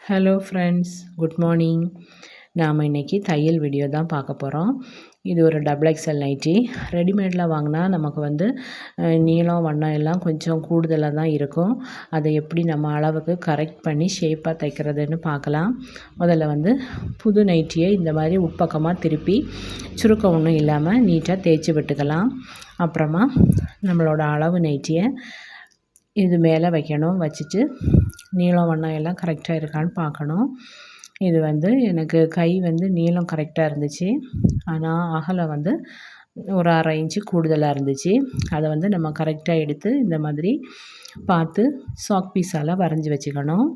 Hello friends, good morning. நாம் இன்றைக்கி தையல் வீடியோ தான் பார்க்க போகிறோம். இது ஒரு டபுள் எக்ஸல் நைட்டி. ரெடிமேடில் வாங்கினா நமக்கு நீளம் வண்ணம் எல்லாம் கொஞ்சம் கூடுதலாக தான் இருக்கும். அதை எப்படி நம்ம அளவுக்கு கரெக்ட் பண்ணி ஷேப்பாக தைக்கிறதுன்னு பார்க்கலாம். முதல்ல புது நைட்டியை இந்த மாதிரி உட்பக்கமாக திருப்பி சுருக்கம் ஒன்றும் இல்லாமல் நீட்டாக தேய்ச்சி விட்டுக்கலாம். அப்புறமா நம்மளோட அளவு நைட்டியை இது மேலே வைக்கணும். வச்சுட்டு நீளம் வண்ணம் எல்லாம் கரெக்டாக இருக்கான்னு பார்க்கணும். இது எனக்கு கை நீளம் கரெக்டாக இருந்துச்சு. ஆனால் அகலம் ஒரு 1/2 இன்ச்சு கூடுதலாக இருந்துச்சு. அதை நம்ம கரெக்டாக எடுத்து இந்த மாதிரி பார்த்து சாக் பீஸால் வரைஞ்சி வச்சுக்கணும்.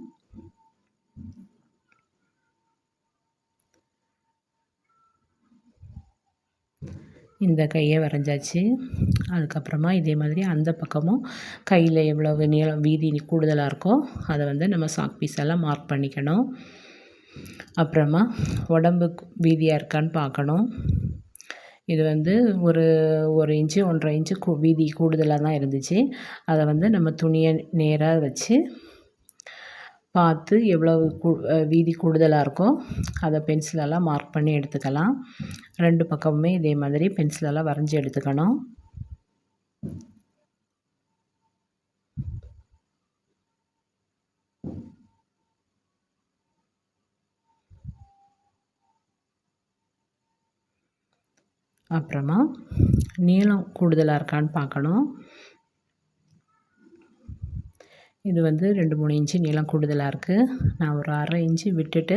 இந்த கையை வரைஞ்சாச்சு. அதுக்கப்புறமா இதே மாதிரி அந்த பக்கமும் கையில் எவ்வளவு நீளம் வீதி கூடுதலாக இருக்கோ அதை நம்ம சாக் பீஸெல்லாம் மார்க் பண்ணிக்கணும். அப்புறமா உடம்பு வீதியாக இருக்கான்னு பார்க்கணும். இது ஒரு 1 இன்ச்சு 1.5 இன்ச்சு வீதி கூடுதலாக தான் இருந்துச்சு. அதை நம்ம துணியை நேராக வச்சு பார்த்து எவ்வளவு வீதி கூடுதலாக இருக்கோ அதை பென்சிலெல்லாம் மார்க் பண்ணி எடுத்துக்கலாம். 2 பக்கமுமே இதே மாதிரி பென்சிலெல்லாம் வரைஞ்சி எடுத்துக்கணும். அப்புறமா நீளம் கூடுதலாக இருக்கான்னு பார்க்கணும். இது 2-3 இன்ச்சு நீளம் கூடுதலாக இருக்குது. நான் ஒரு 1/2 இன்ச்சு விட்டுட்டு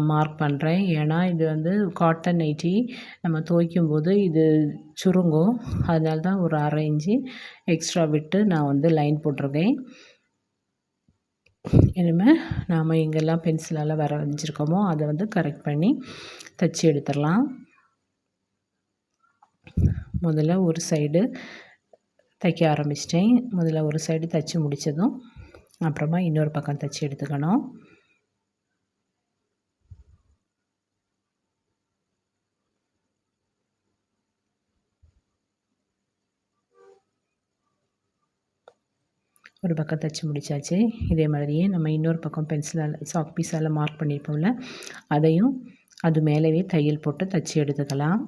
மார்க் பண்ணுறேன். ஏன்னா இது காட்டன் நைட்டி, நம்ம துவைக்கும்போது இது சுருங்கும். அதனால தான் ஒரு 1/2 இன்ச்சு எக்ஸ்ட்ரா விட்டு நான் லைன் போட்டிருக்கேன். இனிமேல் நாம் எங்கெல்லாம் பென்சிலால் வரைஞ்சிருக்கோமோ அதை கரெக்ட் பண்ணி தைச்சி எடுத்துடலாம். முதல்ல ஒரு சைடு தைக்க ஆரம்பிச்சிட்டேன். முதல்ல ஒரு சைடு தைச்சி முடித்ததும் அப்புறமா இன்னொரு பக்கம் தைச்சி எடுத்துக்கணும். ஒரு பக்கம் தைச்சி முடித்தாச்சு. இதே மாதிரியே நம்ம இன்னொரு பக்கம் பென்சிலால் சாக் பீஸால் மார்க் பண்ணியிருப்போம்ல, அதையும் அது மேலேயே தையல் போட்டு தைச்சி எடுத்துக்கலாம்.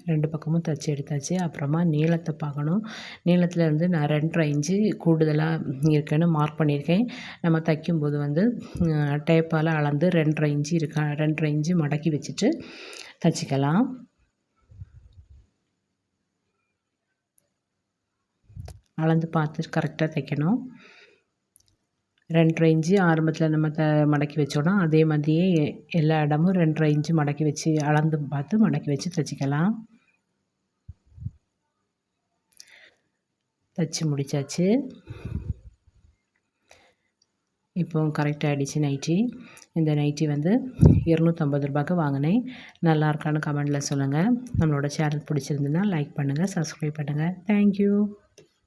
ரெண்டு பக்கமும் தைச்சி எடுத்தாச்சு. அப்புறமா நீளத்தை பார்க்கணும். நீளத்தில் நான் 2.5 இன்ச்சு கூடுதலாக இருக்குன்னு மார்க் பண்ணியிருக்கேன். நம்ம தைக்கும்போது டேப்பால் அளந்து 2.5 இன்ச்சு 2.5 இன்ச்சு மடக்கி வச்சுட்டு தைச்சிக்கலாம். அளந்து பார்த்து கரெக்டாக தைக்கணும். 2.5 இன்ச்சு ஆரம்பத்தில் நம்ம மடக்கி வச்சோன்னா அதே மாதிரியே எல்லா இடமும் 2.5 இன்ச்சு மடக்கி வச்சு அளந்து பார்த்து மடக்கி வச்சு தைச்சிக்கலாம். தைச்சி முடித்தாச்சு. இப்போ கரெக்டாக ஆகிடுச்சு நைட்டி. இந்த நைட்டி 250 ரூபாய்க்கு வாங்கினேன். நல்லா இருக்கான்னு கமெண்டில் சொல்லுங்கள். நம்மளோட சேனல் பிடிச்சிருந்துன்னா லைக் பண்ணுங்கள், சப்ஸ்கிரைப் பண்ணுங்கள். தேங்க்யூ.